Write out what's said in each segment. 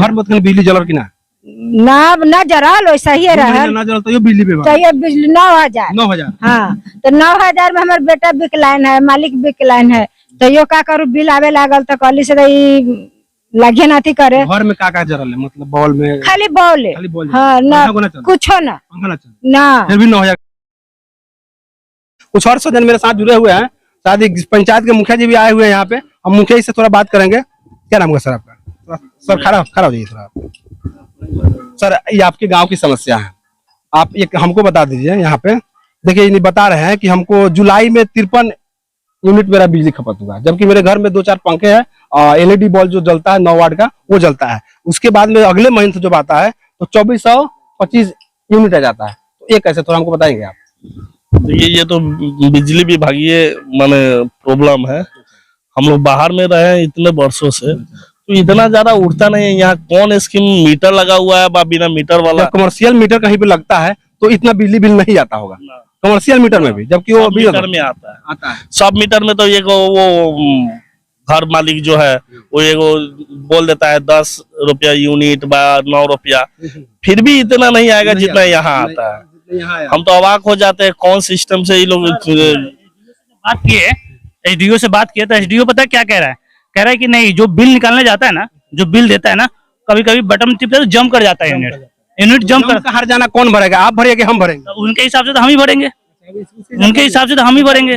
घर में तो बिजली जल की ना ना जरल वैसा ही रहा ना जल तो ये बिजली पे तो ये बिजली 9,000 9,000। हाँ तो 9,000 में हमारे बेटा विकलांग है, मालिक विकलांग है, तो यो का करू बिल आवे लागल तो कहली से लगे नाती करे। घर में का जरल है मतलब बॉल में खाली बॉल हाँ ना कुछ ना फिर भी 9,000। कुछ और सज्जन मेरे साथ जुड़े हुए हैं, शायद पंचायत के मुखिया जी भी आए हुए हैं यहाँ पे। हम मुखिया जी से थोड़ा बात करेंगे। क्या नाम है सर आपका? सर खड़ा हो जाइए थोड़ा। सर ये आपके गांव की समस्या है, आप एक हमको बता दीजिए। यहाँ पे देखिए ये बता रहे हैं कि हमको जुलाई में 53 यूनिट मेरा बिजली खपत हुआ, जबकि मेरे घर में 2-4 पंखे हैं और एलईडी बल्ब जो जलता है 9 वाट का वो जलता है। उसके बाद में अगले महीने से जब आता है तो 2425 यूनिट आ जाता है। तो ये कैसे, थोड़ा हमको बताएंगे आप? ये तो बिजली विभागीय माने प्रॉब्लम है। हम लोग बाहर में रहे हैं इतने वर्षों से, तो इतना ज्यादा उठता नहीं है। यहाँ कौन स्कीम मीटर लगा हुआ है बिना मीटर वाला? कमर्शियल मीटर कहीं पे लगता है तो इतना बिजली बिल नहीं आता होगा कमर्शियल मीटर में भी, जबकि वो मीटर में आता है। सब मीटर में तो वो घर मालिक जो है वो बोल देता है 10 रुपया यूनिट 9 रुपया, फिर भी इतना नहीं आएगा जितना यहाँ आता है। हम तो अवाक हो जाते हैं कौन सिस्टम से ये लोग। बात किए एसडीओ से, बात किया तो एसडीओ पता है क्या कह रहा है? कह रहा है कि नहीं, जो बिल निकालने जाता है ना, जो बिल देता है ना, कभी कभी बटन टिपता है तो जम कर जाता है यूनिट जम कर। हर जाना कौन भरेगा? आप भरेंगे हम भरेंगे? उनके हिसाब से तो हम ही भरेंगे, उनके हिसाब से तो हम ही भरेंगे।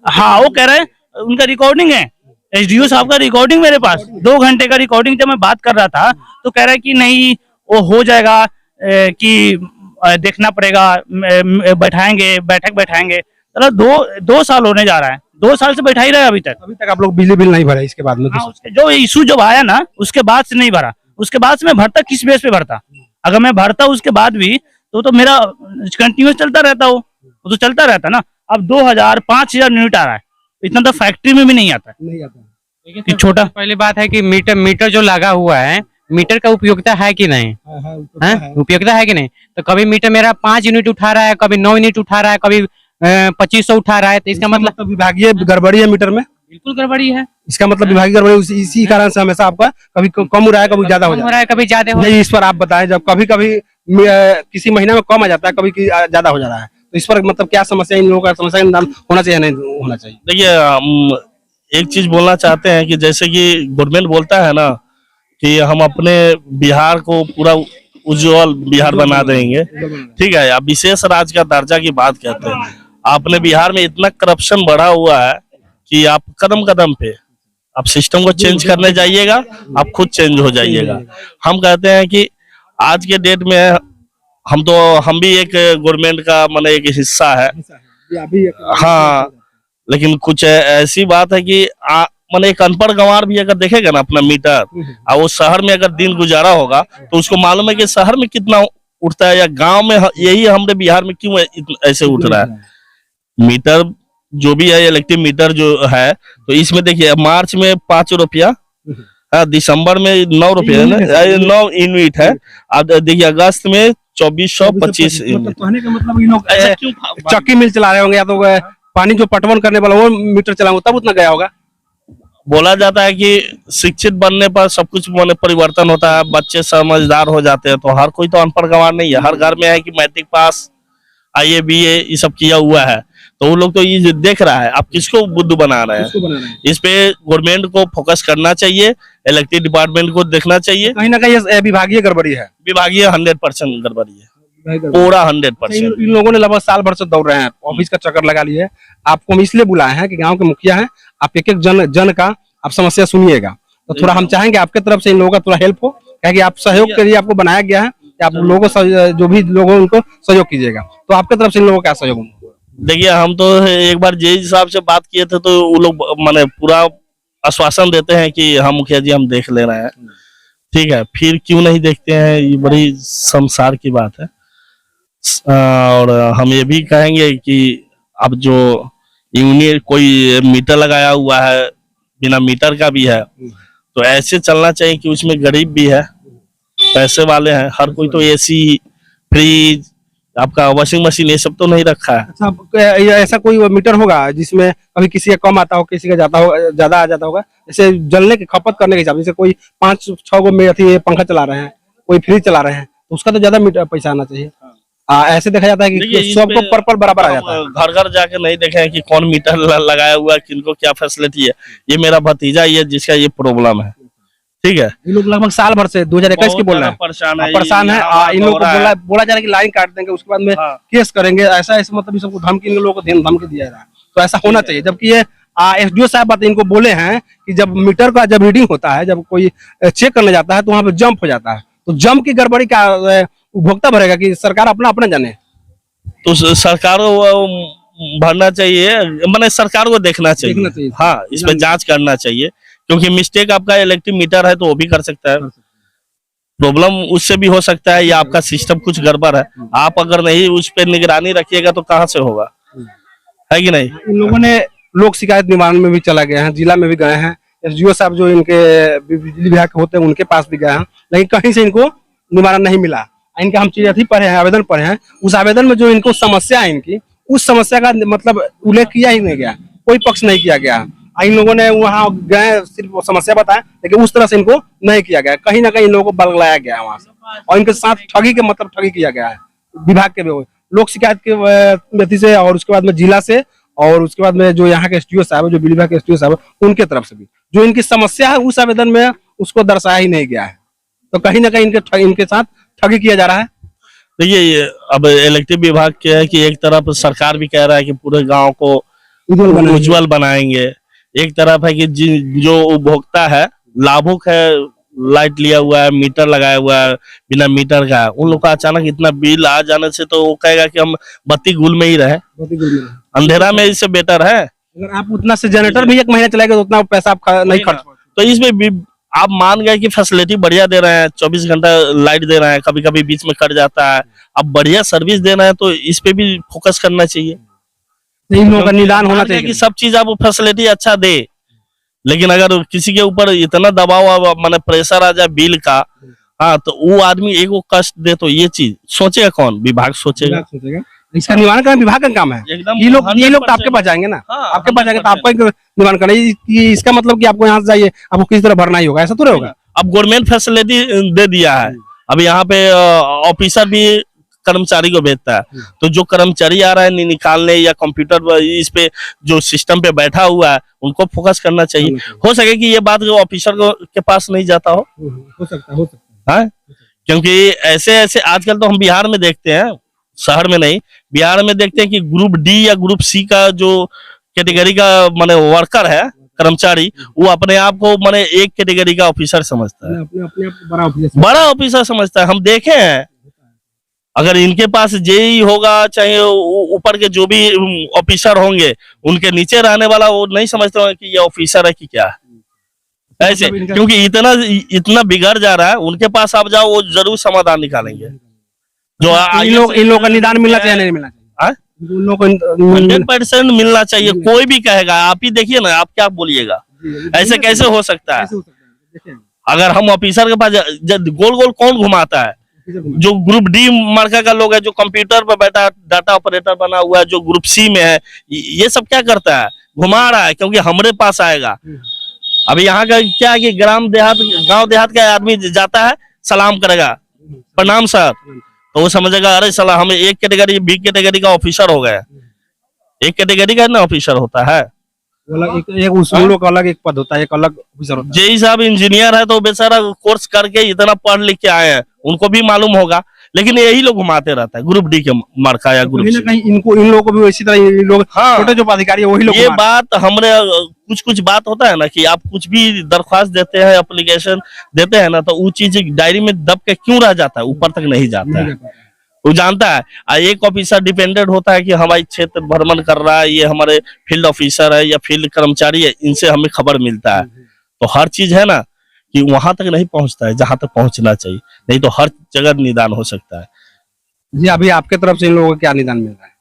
हाँ वो कह रहे हैं, उनका रिकॉर्डिंग है, एसडीओ साहब का रिकॉर्डिंग मेरे पास 2 घंटे का रिकॉर्डिंग। जब मैं बात कर रहा था तो कह रहा है कि नहीं वो हो जाएगा, कि देखना पड़ेगा, बैठाएंगे, बैठक बैठाएंगे। चलो 2 साल होने जा रहा है, 2 साल से बैठा ही रहा है अभी तक आप लोग बिजली बिल नहीं भरे। इसके बाद में जो इशू जब आया ना उसके बाद से नहीं भरा, उसके बाद से मैं भरता किस बेस पे भरता? अगर मैं भरता उसके बाद भी तो मेरा कंटिन्यूस चलता रहता, वो तो चलता रहता ना। अब 2,000-5,000 यूनिट आ रहा है, इतना तो फैक्ट्री में भी नहीं आता कि छोटा। पहली बात है कि मीटर जो लगा हुआ है, मीटर का उपयोगिता है कि नहीं? उपयोगिता है कि नहीं? तो कभी मीटर मेरा 5 यूनिट उठा रहा है, कभी 9 यूनिट उठा रहा है, कभी 2500 उठा रहा है। तो इसका मतलब विभागीय गड़बड़ी है मीटर में? बिल्कुल गड़बड़ी है। इसका मतलब विभागीय गड़बड़ी, इसी कारण से हमेशा आपका कभी कम हो रहा है, कभी ज्यादा हो रहा है, कभी ज्यादा हो। इस पर आप बताएं, जब कभी कभी किसी महीने में कम आ जाता है, कभी ज्यादा हो जा रहा है, तो इस पर मतलब क्या समस्या, इन लोगों का समस्या होना चाहिए नहीं होना चाहिए? देखिए हम एक चीज बोलना चाहते हैं कि जैसे कि गवर्नमेंट बोलता है ना कि हम अपने बिहार को पूरा उज्जवल बिहार बना देंगे, ठीक है, आप विशेष राज्य का दर्जा की बात कहते हैं। आपने बिहार में इतना करप्शन बढ़ा हुआ है कि आप कदम कदम पे आप सिस्टम को चेंज करने जाइएगा, आप खुद चेंज हो जाइएगा। हम कहते हैं कि आज के डेट में हम भी एक गवर्नमेंट का माने एक हिस्सा है। हाँ, लेकिन कुछ ऐसी बात है कि माने एक अनपढ़ गंवार भी अगर देखेगा ना अपना मीटर, और वो शहर में अगर दिन गुजारा होगा तो उसको मालूम है कि शहर में कितना उठता है या गांव में यही हमारे बिहार में क्यों ऐसे उठ रहा है। मीटर जो भी है, इलेक्ट्रिक मीटर जो है, तो इसमें देखिए मार्च में 5 रुपया, दिसंबर में 9 रुपया, 9 यूनिट है। अब देखिए अगस्त में 2425 यूनिट। कहने का मतलब ये लोग चक्की मिल चला रहे होंगे, या तो पानी जो पटवन करने वाला वो मीटर चला तब उतना गया होगा। बोला जाता है कि शिक्षित बनने पर सब कुछ परिवर्तन होता है, बच्चे समझदार हो जाते हैं। तो हर कोई तो अनपढ़ गंवार नहीं है, हर घर में है कि मैट्रिक पास, IAA BA ये सब किया हुआ है, तो वो लोग तो ये देख रहा है। आप किसको बुद्धू बना रहे हैं? इस पे गवर्नमेंट को फोकस करना चाहिए, इलेक्ट्रिक डिपार्टमेंट को देखना चाहिए। कहीं ना कहीं विभागीय गड़बड़ी है, विभागीय 100% गड़बड़ी है, पूरा 100%। इन लोगों ने लगभग साल भर से दौड़ रहे हैं, ऑफिस का चक्कर लगा लिए। आपको हम इसलिए बुलाए हैं कि गांव के मुखिया हैं, आप एक जन का आप समस्या सुनिएगा, तो थोड़ा हम चाहेंगे आपके तरफ से इन लोगों का थोड़ा हेल्प हो, कि आप सहयोग के लिए आपको बनाया गया है कि आप लोगों जो भी लोग हैं उनको सहयोग कीजिएगा। तो आपके तरफ से इन लोगों का सहयोग? देखिए हम तो एक बार जेई साहब से बात किए थे, तो वो लोग माने पूरा आश्वासन देते हैं कि हम मुखिया जी हम देख ले रहे हैं, ठीक है, फिर क्यों नहीं देखते हैं, ये बड़ी शर्मसार की बात है। और हम ये भी कहेंगे कि अब जो यूनिट कोई मीटर लगाया हुआ है, बिना मीटर का भी है, तो ऐसे चलना चाहिए कि उसमें गरीब भी है, पैसे वाले हैं, हर कोई तो AC फ्रिज आपका वॉशिंग मशीन ये सब तो नहीं रखा है। अच्छा, ये ऐसा कोई मीटर होगा जिसमें कभी किसी का कम आता हो, किसी का ज्यादा हो, ज्यादा आ जाता होगा, जैसे जलने की खपत करने के हिसाब से, जैसे कोई 5-6 गो में अथी पंखा चला रहे हैं, कोई फ्रिज चला रहे हैं, तो उसका तो ज्यादा मीटर पैसा आना चाहिए। ऐसे देखा जाता है देखिए, कि इस सबको पे पर बराबर आ जाता है। घर घर जाके नहीं देखे कि कौन मीटर लगाया हुआ है, किनको क्या फैसिलिटी है। ये मेरा भतीजा ही है जिसका ये प्रॉब्लम है, ठीक है। ये लोग लगभग साल भर से 2021 की बोल रहे हैं, परेशान है, परेशान है। इन लोगों को बोला जा रहा है कि लाइन काट देंगे, उसके बाद में केस करेंगे, ऐसा मतलब सबको धमकी, इन लोगों को धमकी दिया जा रहा है। तो ऐसा होना चाहिए, जबकि ये एसडीओ साहब बात इनको बोले हैं कि जब मीटर का जब रीडिंग होता है, जब कोई चेक करने जाता है तो वहां पे जंप हो जाता है, तो जंप की गड़बड़ी का उपभोक्ता भरेगा कि सरकार अपना जाने? तो सरकार को भरना चाहिए, मैंने सरकार को देखना चाहिए। हाँ, इस पे जांच करना चाहिए, क्योंकि मिस्टेक आपका इलेक्ट्रिक मीटर है तो वो भी कर सकता है, प्रॉब्लम उससे भी हो सकता है, या आपका सिस्टम कुछ गड़बड़ है। आप अगर नहीं उस पर निगरानी रखिएगा तो कहाँ से होगा, है कि नहीं। इन लोगों ने लोक शिकायत निवारण में भी चला गए हैं, जिला में भी गए हैं, एसडीओ साहब जो इनके बिजली विभाग के होते हैं उनके पास भी गए हैं, लेकिन कहीं से इनको निवारण नहीं मिला। इनका हम चिट्ठी पढ़े हैं, आवेदन पढ़े हैं, उस आवेदन में जो इनको समस्या है इनकी, उस समस्या का मतलब उल्लेख किया ही नहीं गया, कोई पक्ष नहीं किया गया। इन लोगों ने वहाँ गए, सिर्फ समस्या बताएं, लेकिन उस तरह से इनको नहीं किया गया। कहीं ना कहीं इन लोगों को बलगलाया गया है वहां से, और इनके साथ ठगी के मतलब ठगी किया गया है विभाग के लोक शिकायत के व्यक्ति से, और उसके बाद में जिला से, और उसके बाद में जो यहाँ के एसडीओ साहब, जो बिजली विभाग के एसडीओ साहब, उनके तरफ से भी जो इनकी समस्या है उस आवेदन में उसको दर्शाया ही नहीं गया है। तो कहीं ना कहीं इनके साथ ठगी किया जा रहा है। देखिए, अब इलेक्ट्रिक विभाग क्या है कि एक तरफ सरकार भी कह रहा है कि पूरे गांव को उज्जवल बनाएंगे, एक तरफ है कि जो उपभोक्ता है, लाभुक है, लाइट लिया हुआ है, मीटर लगाया हुआ है, बिना मीटर का, उन लोग का अचानक इतना बिल आ जाने से तो वो कहेगा कि हम बत्ती गुल में ही रहे, अंधेरा में इससे बेटर है। अगर आप उतना से जनरेटर भी 1 महीना चलाएंगे तो उतना पैसा आप नहीं खर्च। तो इसमें आप मान गए कि फैसिलिटी बढ़िया दे रहे हैं, 24 घंटा लाइट दे रहे हैं, कभी कभी बीच में कट जाता है, अब बढ़िया सर्विस दे रहे हैं, तो इस पे भी फोकस करना चाहिए। इन लोगों का निदान होना चाहिए कि सब चीज आप फैसिलिटी अच्छा दे, लेकिन अगर किसी के ऊपर इतना दबाव माने प्रेशर आ जाए बिल का, हाँ, तो वो आदमी एक वो कष्ट दे, तो ये चीज सोचेगा कौन? विभाग सोचेगा। इसका निवारण करना विभाग का काम है। ये लोग तो आपके पास जाएंगे ना, आपके पास जाएंगे तो आपको निवारण करना। इसका मतलब कि आपको यहाँ से जाइए, आपको किसी तरह भरना ही होगा, ऐसा थोड़ा होगा। अब गवर्नमेंट फैसिलिटी दे दिया है, अब यहाँ पे ऑफिसर भी कर्मचारी को भेजता है, तो जो कर्मचारी आ रहा है निकालने या कंप्यूटर इस पे जो सिस्टम पे बैठा हुआ है, उनको फोकस करना चाहिए। हो सके कि ये बात ऑफिसर के पास नहीं जाता हो सकता है, क्योंकि ऐसे ऐसे आजकल तो हम बिहार में देखते हैं, शहर में नहीं, बिहार में देखते हैं कि ग्रुप डी या ग्रुप सी का जो कैटेगरी का माने वर्कर है, कर्मचारी, वो अपने आप को माने एक कैटेगरी का ऑफिसर समझता है, अपने बड़ा ऑफिसर समझता है। हम देखे हैं, अगर इनके पास जेई होगा, चाहे ऊपर के जो भी ऑफिसर होंगे, उनके नीचे रहने वाला वो नहीं समझते कि ये ऑफिसर है कि क्या है, ऐसे, क्योंकि इतना बिगड़ जा रहा है। उनके पास आप जाओ, वो जरूर समाधान निकालेंगे। जो इन लोगों का निदान मिलना चाहिए, नहीं मिलना चाहिए, 100% मिलना चाहिए। कोई भी कहेगा, आप ही देखिए ना, आप क्या बोलिएगा, ऐसे कैसे हो सकता है? अगर हम ऑफिसर के पास गोल गोल कौन घुमाता है? जो ग्रुप डी मार्का का लोग है, जो कंप्यूटर पर बैठा डाटा ऑपरेटर बना हुआ है, जो ग्रुप सी में है, ये सब क्या करता है? घुमा रहा है, क्योंकि हमारे पास आएगा। अभी यहाँ का क्या है कि गांव देहात का आदमी जाता है, सलाम करेगा, प्रणाम सर, तो वो समझेगा अरे साला हम एक कैटेगरी बी कैटेगरी का ऑफिसर हो गए। एक कैटेगरी का ना ऑफिसर होता है, उस लोग का अलग एक पद होता है, एक अलग ऑफिसर होता है। जेई साहब इंजीनियर है, तो बेचारा कोर्स करके इतना पढ़ लिख के आए हैं, उनको भी मालूम होगा, लेकिन यही लोग घुमाते रहता है ग्रुप डी के मार्का या ग्रुप सी। इन लोगों को भी इसी तरह लोग, छोटे जो पदाधिकारी है वही लोग। ये बात हमरे कुछ बात होता है ना कि आप कुछ भी दरख्वास्त देते हैं, एप्लीकेशन देते हैं ना, तो वो चीज डायरी में दब के क्यों रह जाता है, ऊपर तक नहीं जाता है। वो जानता है, एक ऑफिसर डिपेंडेंट होता है कि हमारे क्षेत्र भ्रमण कर रहा है, ये हमारे फील्ड ऑफिसर है या फील्ड कर्मचारी है, इनसे हमें खबर मिलता है। तो हर चीज है ना कि वहां तक नहीं पहुंचता है जहां तक पहुंचना चाहिए, नहीं तो हर जगह निदान हो सकता है। जी, अभी आपके तरफ से इन लोगों को क्या निदान मिल रहा है?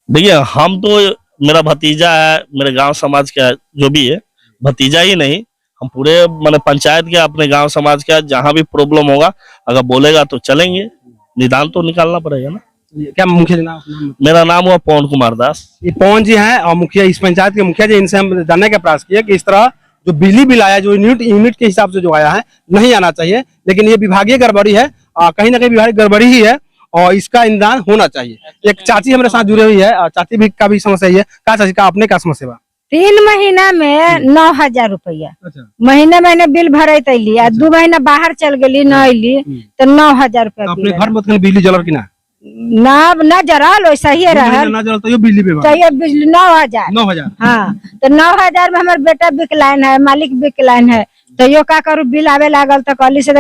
देखिए, हम तो, मेरा भतीजा है, मेरे गांव समाज का जो भी है, भतीजा ही नहीं, हम पूरे मैंने पंचायत के, अपने गांव समाज का, जहां भी प्रॉब्लम होगा अगर बोलेगा तो चलेंगे, निदान तो निकालना पड़ेगा ना। क्या मुखिया जी नाम? मेरा नाम हुआ पवन कुमार दास। ये पवन जी हैं और मुखिया, इस पंचायत के मुखिया जी। इनसे हम जानने का प्रयास किए कि इस तरह जो बिजली बिल आया, जो यूनिट के हिसाब से जो आया है, नहीं आना चाहिए, लेकिन ये विभागीय गड़बड़ी है, कहीं ना कहीं विभागीय गड़बड़ी ही है और इसका निदान होना चाहिए। एक चाची हमारे साथ जुड़े हुई है, चाची भी का भी समस्या है। का चाची का अपने का समस्या बा? 3 महीना में 9,000 रुपया अच्छा, महीने महीने बिल भरे तैली, 2 महीना बाहर चल गई न अली तो 9,000 रुपया अपने बिल घर में तो बिजली जलर की ना? ना जरल वैसा ही रहल, ना जलर तो ये बिजली पे चाहिए बिजली 9,000। 9,000। हाँ, तो 9,000 में हमारे बेटा विकलांग है, मालिक विकलांग है, तो यो का करू बिल आवे लागल तो कहली से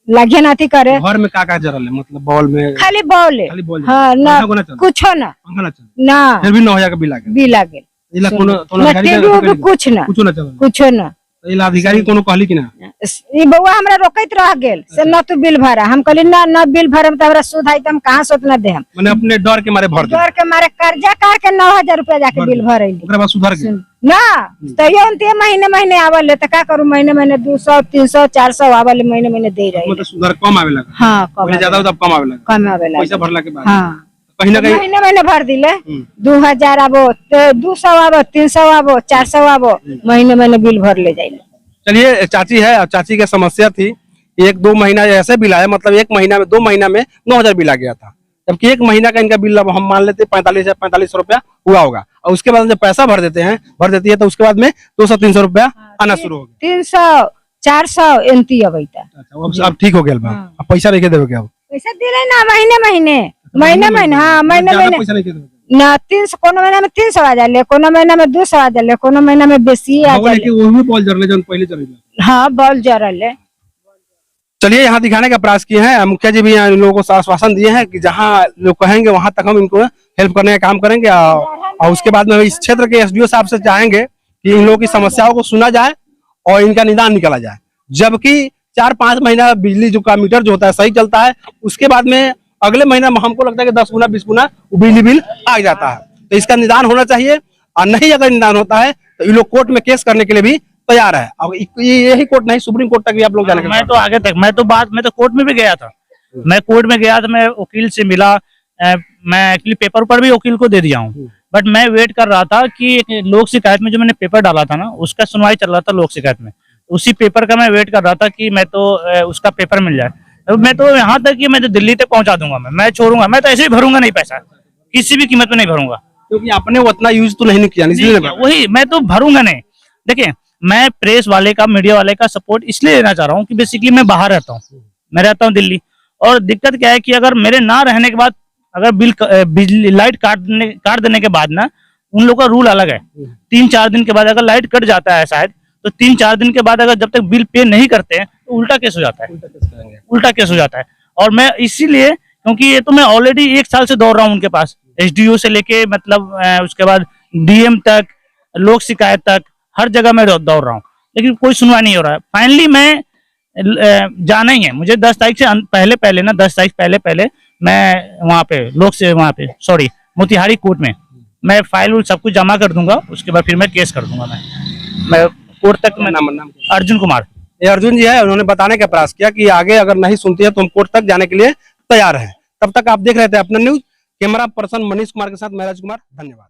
लगे नाथी करे। घर में का जरल है, मतलब बॉल में खाली बॉल खाली बॉल? हाँ ना, पंखा ना चले? कुछो ना पंखा ना चले? ना, फिर भी 9,000 का बिल आ गया। बिल आ गेल इला कोनो ना, कुछ ना कुछ ना चल? कुछो ना। इला अधिकारी कोनो कहली कि ना? ई बउआ हमरा रोकैत रह गेल से न तू बिल भरा। हम कहली ना न बिल भरम तो हमरा सूद है तो हम कहाँ से उतना देम। मैंने अपने डर के मारे भर दिया, डर के मारे कर्जा कर के 9,000 रुपया जाके बिल भरैली ओकरा बाद सुधर गया। ना, तो यो अंतिम महीने महीने आवल तो का करू, महीने महीने 200 300 400 आवल महीने महीने दे रही। मतलब सुधर कम आवे लगा? हाँ, पहले ज्यादा होता, अब कम आवे लगा? कम आवे पैसा भरला के बाद हाँ, कहीं ना कहीं महीने महीने भर दिले। 2,000 आवो, 200 आवो, 300 आवो, 400 आवो, महीने महीने बिल भर ले जाइले। चलिए, चाची है और चाची की समस्या थी 1-2 महीना ऐसे बिल आया, मतलब 1 महीना में 2 महीना में 9,000 बिल आ गया था, जबकि 1 महीना का इनका बिल अब हम मान लेते 45 रुपया हुआ होगा। और उसके बाद जब पैसा भर देती है तो उसके बाद में 200-300 रुपया आना शुरू हो गया। 300 400 एंती अबैता। अच्छा, अब ठीक हो गया बा? अब पैसा नहीं के देवे क्या? पैसा दिले ना महीने महीने हाँ, महीने महीने पैसा नहीं के देवे ना। 300 कोनो महीना में 300 आ जाले, कोनो महीना में 200 आ जाले, कोनो महीना में बेसी आ जाले। कि वो भी बॉल जरले जो पहले चले। हाँ, बॉल जरले। चलिए, यहाँ दिखाने का प्रयास किए हैं। मुखिया जी भी यहाँ लोगों को आश्वासन दिए हैं कि जहाँ लोग कहेंगे वहां तक हम इनको हेल्प करने का काम करेंगे और उसके बाद में इस क्षेत्र के एसडीओ साहब से चाहेंगे कि इन लोगों की समस्याओं को सुना जाए और इनका निदान निकाला जाए। जबकि 4-5 महीना बिजली जो का मीटर जो होता है सही चलता है, उसके बाद में अगले महीना हमको लगता है कि 10 गुना 20 गुना बिजली बिल आ जाता है। तो इसका निदान होना चाहिए, और नहीं अगर निदान होता है तो ये लोग कोर्ट में केस करने के लिए भी तैयार है। अब यही कोर्ट नहीं, सुप्रीम कोर्ट तक भी आप लोग जाने मैं तो आगे तक, मैं तो कोर्ट में भी गया था। मैं कोर्ट में गया था, मैं वकील से मिला, मैं एक्चुअली पेपर पर भी वकील को दे दिया हूँ, बट मैं वेट कर रहा था कि लोक शिकायत में जो मैंने पेपर डाला था ना, उसका सुनवाई चल रहा था लोक शिकायत में, उसी पेपर का मैं वेट कर रहा था कि मैं तो उसका पेपर मिल जाए। मैं तो यहाँ तक कि मैं तो दिल्ली तक पहुंचा दूंगा, मैं छोड़ूंगा, मैं तो ऐसे ही भरूंगा नहीं पैसा, किसी भी कीमत में नहीं भरूंगा, क्योंकि आपने उतना यूज तो नहीं किया, इसलिए वही मैं तो भरूंगा नहीं। देखिए, मैं प्रेस वाले का, मीडिया वाले का सपोर्ट इसलिए लेना चाह रहा हूँ कि बेसिकली मैं बाहर रहता हूँ, मैं रहता हूँ दिल्ली, और दिक्कत क्या है कि अगर मेरे ना रहने के बाद अगर बिजली लाइट काट देने के बाद ना, उन लोगों का रूल अलग है। 3-4 दिन के बाद अगर लाइट कट जाता है शायद, तो 3-4 दिन के बाद अगर जब तक बिल पे नहीं करते हैं तो उल्टा केस हो जाता है, उल्टा केस हो जाता है। और मैं इसीलिए, क्योंकि ये तो मैं ऑलरेडी 1 साल से दौड़ रहा हूँ उनके पास, एसडीओ से लेके मतलब उसके बाद डीएम तक, लोक शिकायत तक, हर जगह मैं दौड़ रहा हूँ, लेकिन कोई सुनवाई नहीं हो रहा है। फाइनली मैं जाना ही है, मुझे 10 तारीख से पहले ना, 10 तारीख पहले मैं वहाँ पे मोतिहारी कोर्ट में मैं फाइल सब कुछ जमा कर दूंगा, उसके बाद फिर मैं केस कर दूंगा। मैं कोर्ट तक में नाम अर्जुन कुमार, ये अर्जुन जी है, उन्होंने बताने का प्रयास किया कि आगे अगर नहीं सुनती है तो हम कोर्ट तक जाने के लिए तैयार हैं। तब तक आप देख रहे थे अपना news, camera person Manish Kumar के साथ मैं राज कुमार, धन्यवाद।